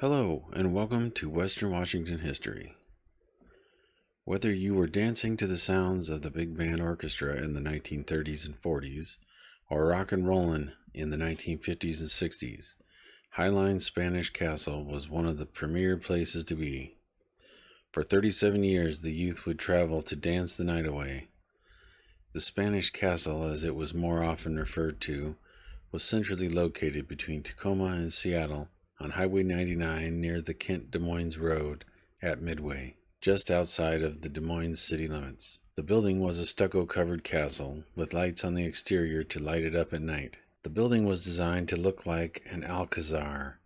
Hello, and welcome to Western Washington History. Whether you were dancing to the sounds of the big band orchestra in the 1930s and 40s, or rock and rollin' in the 1950s and 60s, Highline Spanish Castle was one of the premier places to be. For 37 years, the youth would travel to dance the night away. The Spanish Castle, as it was more often referred to, was centrally located between Tacoma and Seattle on Highway 99 near the Kent-Des Moines Road at Midway, just outside of the Des Moines city limits. The building was a stucco-covered castle with lights on the exterior to light it up at night. The building was designed to look like an alcazar.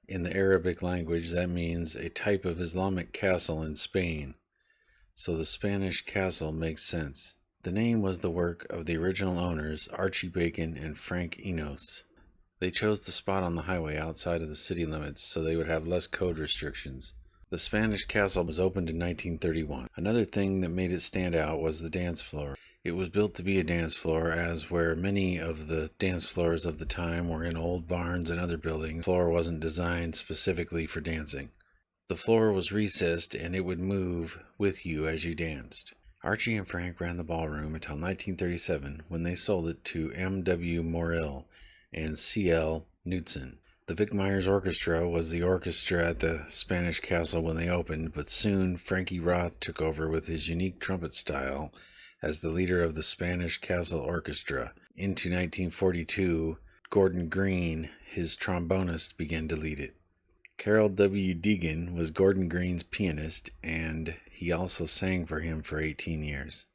In the Arabic language, that means a type of Islamic castle in Spain, so the Spanish castle makes sense. The name was the work of the original owners, Archie Bacon and Frank Enos. They chose the spot on the highway outside of the city limits so they would have less code restrictions. The Spanish Castle was opened in 1931. Another thing that made it stand out was the dance floor. It was built to be a dance floor, as where many of the dance floors of the time were in old barns and other buildings, the floor wasn't designed specifically for dancing. The floor was recessed and it would move with you as you danced. Archie and Frank ran the ballroom until 1937 when they sold it to M.W. Morrill and C.L. Knudsen. The Vic Myers Orchestra was the orchestra at the Spanish Castle when they opened, but soon Frankie Roth took over with his unique trumpet style as the leader of the Spanish Castle Orchestra. Into 1942, Gordon Green, his trombonist, began to lead it. Carol W. Deegan was Gordon Green's pianist, and he also sang for him for 18 years.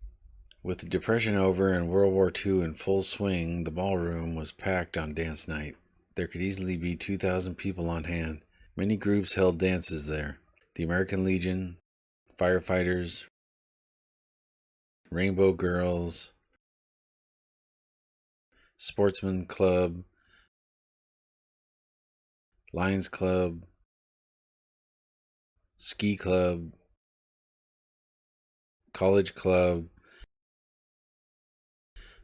With the Depression over and World War II in full swing, the ballroom was packed on dance night. There could easily be 2,000 people on hand. Many groups held dances there. The American Legion, Firefighters, Rainbow Girls, Sportsman Club, Lions Club, Ski Club, College Club,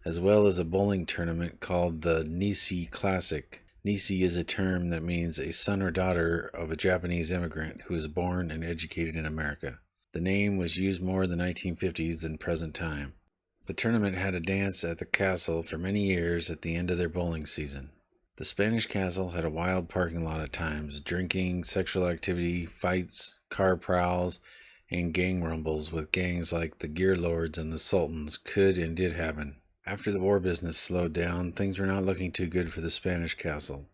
as well as a bowling tournament called the Nisei Classic. Nisei is a term that means a son or daughter of a Japanese immigrant who was born and educated in America. The name was used more in the 1950s than present time. The tournament had a dance at the castle for many years at the end of their bowling season. The Spanish Castle had a wild parking lot at times, drinking, sexual activity, fights, car prowls, and gang rumbles with gangs like the Gear Lords and the Sultans could and did happen. After the war business slowed down, things were not looking too good for the Spanish Castle.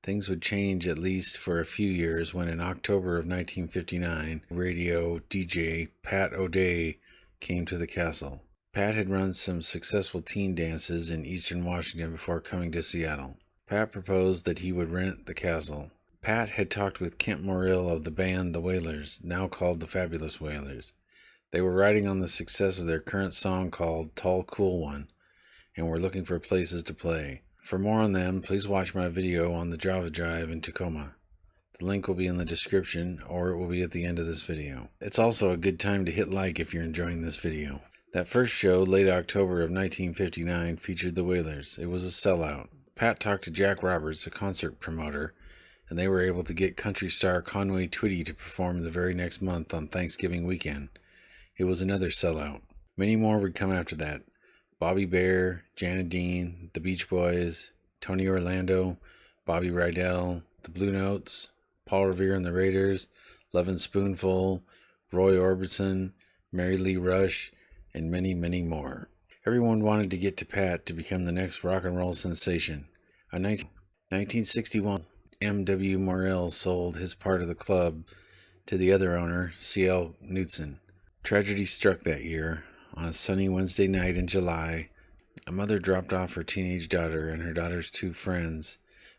Things would change at least for a few years when in October of 1959, radio DJ Pat O'Day came to the castle. Pat had run some successful teen dances in eastern Washington before coming to Seattle. Pat proposed that he would rent the castle. Pat had talked with Kent Morrill of the band The Wailers, now called the Fabulous Wailers. They were riding on the success of their current song called Tall Cool One, and were looking for places to play. For more on them, please watch my video on the Java Drive in Tacoma. The link will be in the description, or it will be at the end of this video. It's also a good time to hit like if you're enjoying this video. That first show, late October of 1959, featured the Wailers. It was a sellout. Pat talked to Jack Roberts, a concert promoter, and they were able to get country star Conway Twitty to perform the very next month on Thanksgiving weekend. It was another sellout. Many more would come after that. Bobby Bare, Janet Dean, the Beach Boys, Tony Orlando, Bobby Rydell, the Blue Notes, Paul Revere and the Raiders, Lovin' Spoonful, Roy Orbison, Mary Lee Rush, and many, many more. Everyone wanted to get to Pat to become the next rock and roll sensation. In 1961, M.W. Morrill sold his part of the club to the other owner, C.L. Knudsen. Tragedy struck that year. On a sunny Wednesday night in July, a mother dropped off her teenage daughter and her daughter's two friends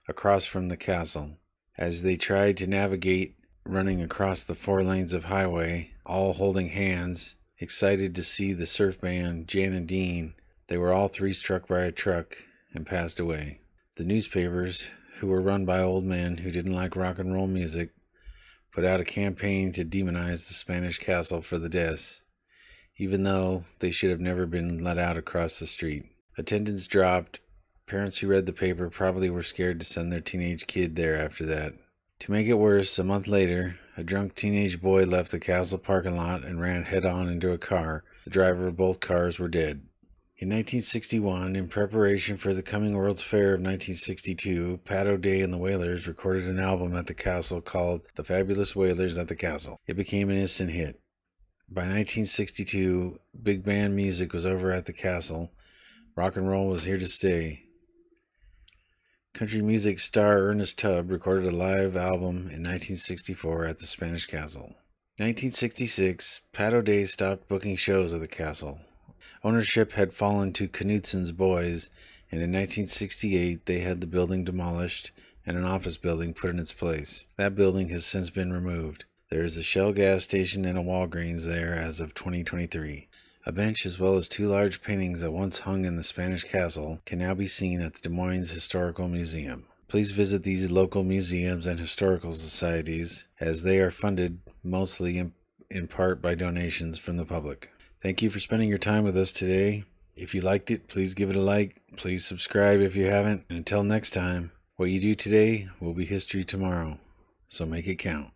across from the castle. As they tried to navigate running across the 4 lanes of highway, all holding hands, excited to see the surf band Jan and Dean, they were all 3 struck by a truck and passed away. The newspapers, who were run by old men who didn't like rock and roll music, put out a campaign to demonize the Spanish Castle for the deaths, even though they should have never been let out across the street. Attendance dropped. Parents who read the paper probably were scared to send their teenage kid there after that. To make it worse, a month later, a drunk teenage boy left the castle parking lot and ran head-on into a car. The driver of both cars were dead. In 1961, in preparation for the coming World's Fair of 1962, Pat O'Day and the Wailers recorded an album at the castle called The Fabulous Wailers at the Castle. It became an instant hit. By 1962, big band music was over at the castle. Rock and roll was here to stay. Country music star Ernest Tubb recorded a live album in 1964 at the Spanish Castle. 1966, Pat O'Day stopped booking shows at the castle. Ownership had fallen to Knutson's Boys, and in 1968 they had the building demolished and an office building put in its place. That building has since been removed. There is a Shell gas station and a Walgreens there as of 2023. A bench as well as two large paintings that once hung in the Spanish Castle can now be seen at the Des Moines Historical Museum. Please visit these local museums and historical societies, as they are funded mostly in part by donations from the public. Thank you for spending your time with us today. If you liked it, please give it a like. Please subscribe if you haven't. And until next time, what you do today will be history tomorrow. So make it count.